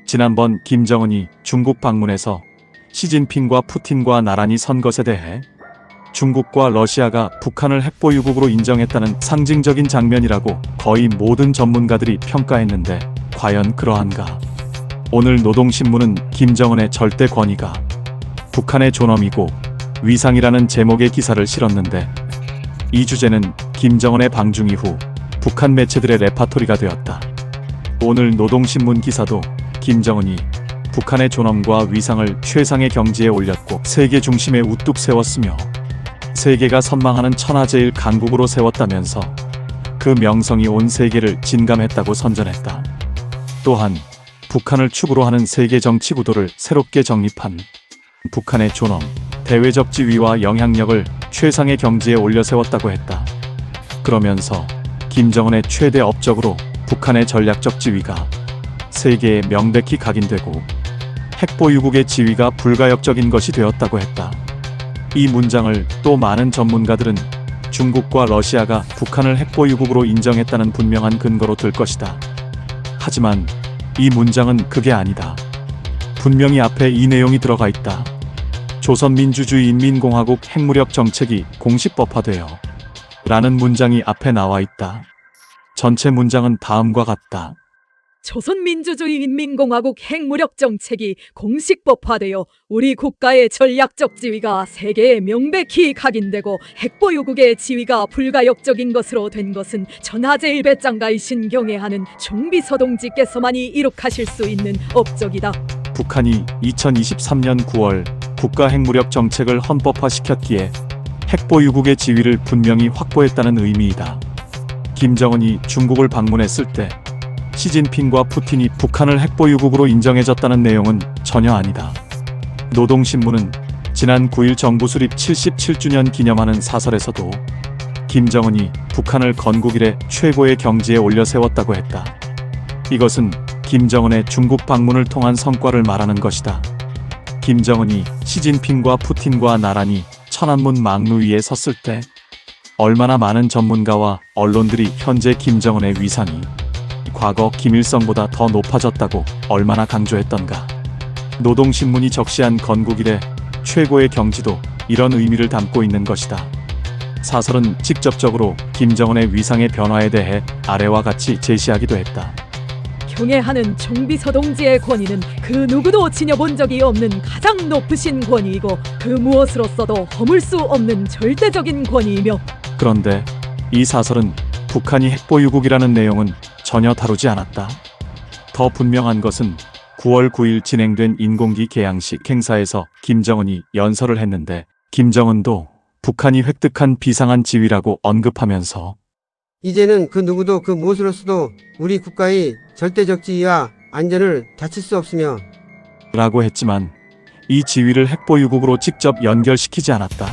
지난번 김정은이 중국 방문해서 시진핑과 푸틴과 나란히 선 것에 대해 중국과 러시아가 북한을 핵보유국으로 인정했다는 상징적인 장면이라고 거의 모든 전문가들이 평가했는데 과연 그러한가? 오늘 노동신문은 김정은의 절대 권위가 북한의 존엄이고 위상이라는 제목의 기사를 실었는데 이 주제는 김정은의 방중 이후 북한 매체들의 레파토리가 되었다. 오늘 노동신문 기사도 김정은이 북한의 존엄과 위상을 최상의 경지에 올렸고 세계 중심에 우뚝 세웠으며 세계가 선망하는 천하제일 강국으로 세웠다면서 그 명성이 온 세계를 진감했다고 선전했다. 또한 북한을 축으로 하는 세계 정치 구도를 새롭게 정립한 북한의 존엄, 대외적 지위와 영향력을 최상의 경지에 올려 세웠다고 했다. 그러면서 김정은의 최대 업적으로 북한의 전략적 지위가 세계에 명백히 각인되고 핵보유국의 지위가 불가역적인 것이 되었다고 했다. 이 문장을 또 많은 전문가들은 중국과 러시아가 북한을 핵보유국으로 인정했다는 분명한 근거로 들 것이다. 하지만 이 문장은 그게 아니다. 분명히 앞에 이 내용이 들어가 있다. 조선민주주의인민공화국 핵무력 정책이 공식법화되어 라는 문장이 앞에 나와 있다. 전체 문장은 다음과 같다. 조선민주주의인민공화국 핵무력 정책이 공식법화되어 우리 국가의 전략적 지위가 세계에 명백히 각인되고 핵보유국의 지위가 불가역적인 것으로 된 것은 전하제일 배짱가이신 경애하는 종비서동지께서만이 이룩하실 수 있는 업적이다. 북한이 2023년 9월 국가 핵무력 정책을 헌법화시켰기에 핵보유국의 지위를 분명히 확보했다는 의미이다. 김정은이 중국을 방문했을 때 시진핑과 푸틴이 북한을 핵보유국으로 인정해줬다는 내용은 전혀 아니다. 노동신문은 지난 9일 정부 수립 77주년 기념하는 사설에서도 김정은이 북한을 건국 이래 최고의 경지에 올려 세웠다고 했다. 이것은 김정은의 중국 방문을 통한 성과를 말하는 것이다. 김정은이 시진핑과 푸틴과 나란히 천안문 망루 위에 섰을 때 얼마나 많은 전문가와 언론들이 현재 김정은의 위상이 과거 김일성보다 더 높아졌다고 얼마나 강조했던가. 노동신문이 적시한 건국 이래 최고의 경지도 이런 의미를 담고 있는 것이다. 사설은 직접적으로 김정은의 위상의 변화에 대해 아래와 같이 제시하기도 했다. 경애하는 종비서동지의 권위는 그 누구도 지녀본 적이 없는 가장 높으신 권위이고 그 무엇으로서도 허물 수 없는 절대적인 권위이며, 그런데 이 사설은 북한이 핵보유국이라는 내용은 전혀 다루지 않았다. 더 분명한 것은 9월 9일 진행된 인공기 개양식 행사에서 김정은이 연설을 했는데 김정은도 북한이 획득한 비상한 지위라고 언급하면서 이제는 그 누구도 그 무엇으로서도 우리 국가의 절대적 지위와 안전을 다칠 수 없으며 라고 했지만 이 지위를 핵보유국으로 직접 연결시키지 않았다.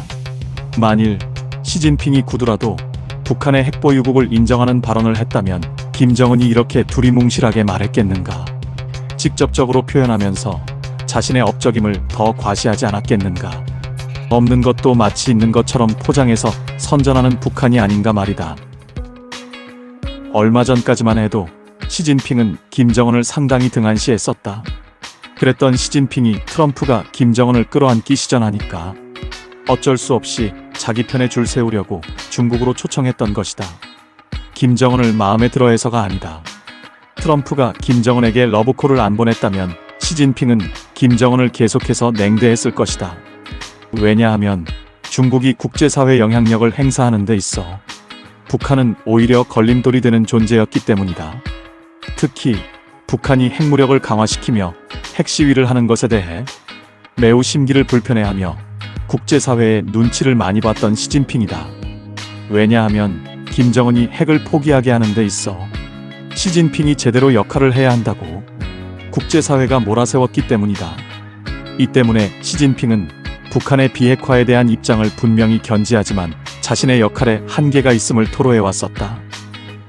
만일 시진핑이 구두라도 북한의 핵보유국을 인정하는 발언을 했다면 김정은이 이렇게 두리뭉실하게 말했겠는가? 직접적으로 표현하면서 자신의 업적임을 더 과시하지 않았겠는가? 없는 것도 마치 있는 것처럼 포장해서 선전하는 북한이 아닌가 말이다. 얼마 전까지만 해도 시진핑은 김정은을 상당히 등한시했었다. 그랬던 시진핑이 트럼프가 김정은을 끌어안기 시전하니까 어쩔 수 없이 자기 편에 줄 세우려고 중국으로 초청했던 것이다. 김정은을 마음에 들어해서가 아니다. 트럼프가 김정은에게 러브콜을 안 보냈다면 시진핑은 김정은을 계속해서 냉대했을 것이다. 왜냐하면 중국이 국제사회 영향력을 행사하는 데 있어 북한은 오히려 걸림돌이 되는 존재였기 때문이다. 특히 북한이 핵무력을 강화시키며 핵시위를 하는 것에 대해 매우 심기를 불편해하며 국제사회의 눈치를 많이 봤던 시진핑이다. 왜냐하면 김정은이 핵을 포기하게 하는 데 있어 시진핑이 제대로 역할을 해야 한다고 국제사회가 몰아세웠기 때문이다. 이 때문에 시진핑은 북한의 비핵화에 대한 입장을 분명히 견지하지만 자신의 역할에 한계가 있음을 토로해왔었다.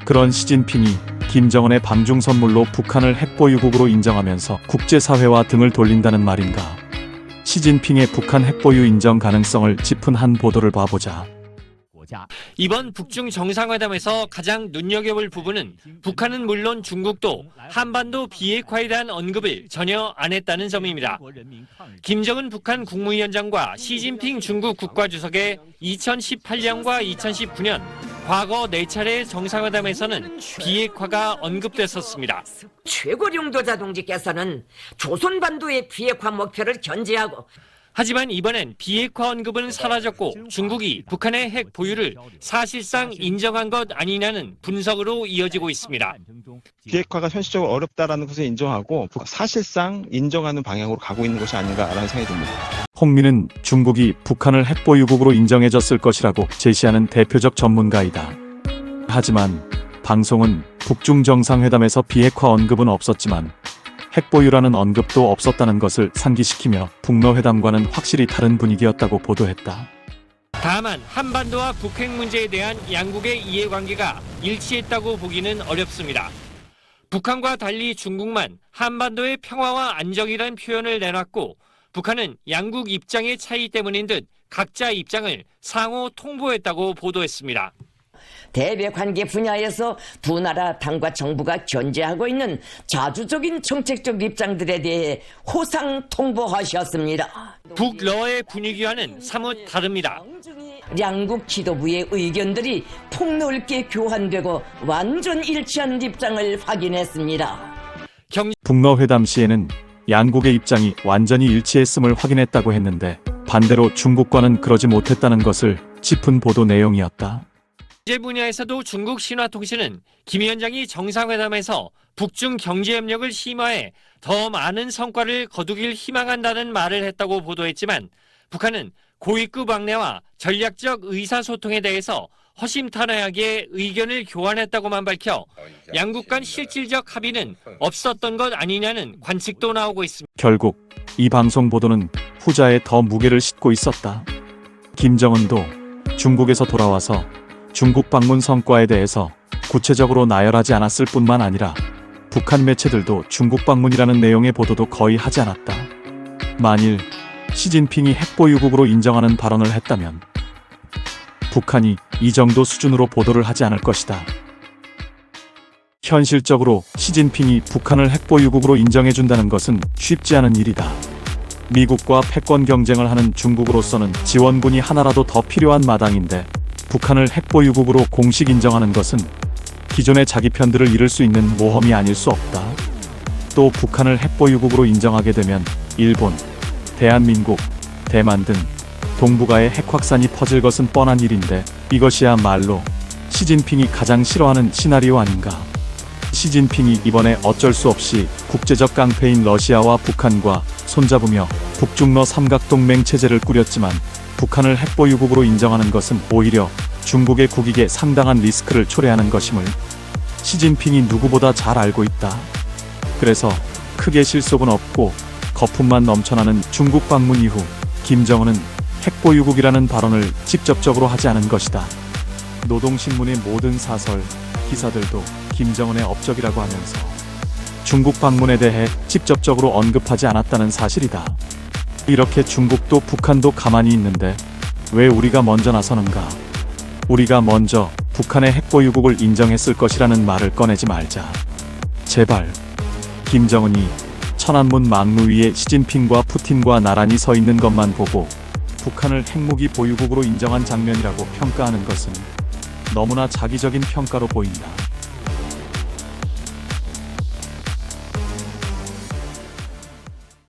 그런 시진핑이 김정은의 방중 선물로 북한을 핵보유국으로 인정하면서 국제사회와 등을 돌린다는 말인가? 시진핑의 북한 핵보유 인정 가능성을 짚은 한 보도를 봐보자. 이번 북중 정상회담에서 가장 눈여겨볼 부분은 북한은 물론 중국도 한반도 비핵화에 대한 언급을 전혀 안 했다는 점입니다. 김정은 북한 국무위원장과 시진핑 중국 국가주석의 2018년과 2019년 과거 4차례 정상회담에서는 비핵화가 언급됐었습니다. 최고령도자 동지께서는 조선반도의 비핵화 목표를 견지하고 하지만 이번엔 비핵화 언급은 사라졌고 중국이 북한의 핵 보유를 사실상 인정한 것 아니냐는 분석으로 이어지고 있습니다. 비핵화가 현실적으로 어렵다라는 것을 인정하고 사실상 인정하는 방향으로 가고 있는 것이 아닌가라는 생각이 듭니다. 홍미는 중국이 북한을 핵보유국으로 인정해줬을 것이라고 제시하는 대표적 전문가이다. 하지만 방송은 북중 정상회담에서 비핵화 언급은 없었지만 핵보유라는 언급도 없었다는 것을 상기시키며 북러 회담과는 확실히 다른 분위기였다고 보도했다. 다만 한반도와 북핵 문제에 대한 양국의 이해관계가 일치했다고 보기는 어렵습니다. 북한과 달리 중국만 한반도의 평화와 안정이라는 표현을 내놨고 북한은 양국 입장의 차이 때문인 듯 각자 입장을 상호 통보했다고 보도했습니다. 대외 관계 분야에서 두 나라 당과 정부가 견제하고 있는 자주적인 정책적 입장들에 대해 호상 통보하셨습니다. 북러의 분위기와는 사뭇 다릅니다. 양국 지도부의 의견들이 폭넓게 교환되고 완전 일치한 입장을 확인했습니다. 북러 회담 시에는 양국의 입장이 완전히 일치했음을 확인했다고 했는데 반대로 중국과는 그러지 못했다는 것을 짚은 보도 내용이었다. 경제 분야에서도 중국 신화통신은 김 위원장이 정상회담에서 북중 경제협력을 심화해 더 많은 성과를 거두길 희망한다는 말을 했다고 보도했지만 북한은 고위급 왕래와 전략적 의사소통에 대해서 허심탄회하게 의견을 교환했다고만 밝혀 양국 간 실질적 합의는 없었던 것 아니냐는 관측도 나오고 있습니다. 결국 이 방송 보도는 후자에 더 무게를 싣고 있었다. 김정은도 중국에서 돌아와서 중국 방문 성과에 대해서 구체적으로 나열하지 않았을 뿐만 아니라 북한 매체들도 중국 방문이라는 내용의 보도도 거의 하지 않았다. 만일 시진핑이 핵보유국으로 인정하는 발언을 했다면 북한이 이 정도 수준으로 보도를 하지 않을 것이다. 현실적으로 시진핑이 북한을 핵보유국으로 인정해준다는 것은 쉽지 않은 일이다. 미국과 패권 경쟁을 하는 중국으로서는 지원군이 하나라도 더 필요한 마당인데 북한을 핵보유국으로 공식 인정하는 것은 기존의 자기 편들을 잃을 수 있는 모험이 아닐 수 없다. 또 북한을 핵보유국으로 인정하게 되면 일본, 대한민국, 대만 등 동북아의 핵 확산이 퍼질 것은 뻔한 일인데 이것이야말로 시진핑이 가장 싫어하는 시나리오 아닌가. 시진핑이 이번에 어쩔 수 없이 국제적 깡패인 러시아와 북한과 손잡으며 북중러 삼각동맹 체제를 꾸렸지만 북한을 핵보유국으로 인정하는 것은 오히려 중국의 국익에 상당한 리스크를 초래하는 것임을 시진핑이 누구보다 잘 알고 있다. 그래서 크게 실속은 없고 거품만 넘쳐나는 중국 방문 이후 김정은은 핵보유국이라는 발언을 직접적으로 하지 않은 것이다. 노동신문의 모든 사설, 기사들도 김정은의 업적이라고 하면서 중국 방문에 대해 직접적으로 언급하지 않았다는 사실이다. 이렇게 중국도 북한도 가만히 있는데 왜 우리가 먼저 나서는가? 우리가 먼저 북한의 핵보유국을 인정했을 것이라는 말을 꺼내지 말자. 제발. 김정은이 천안문 망루 위에 시진핑과 푸틴과 나란히 서 있는 것만 보고 북한을 핵무기 보유국으로 인정한 장면이라고 평가하는 것은 너무나 자기적인 평가로 보인다.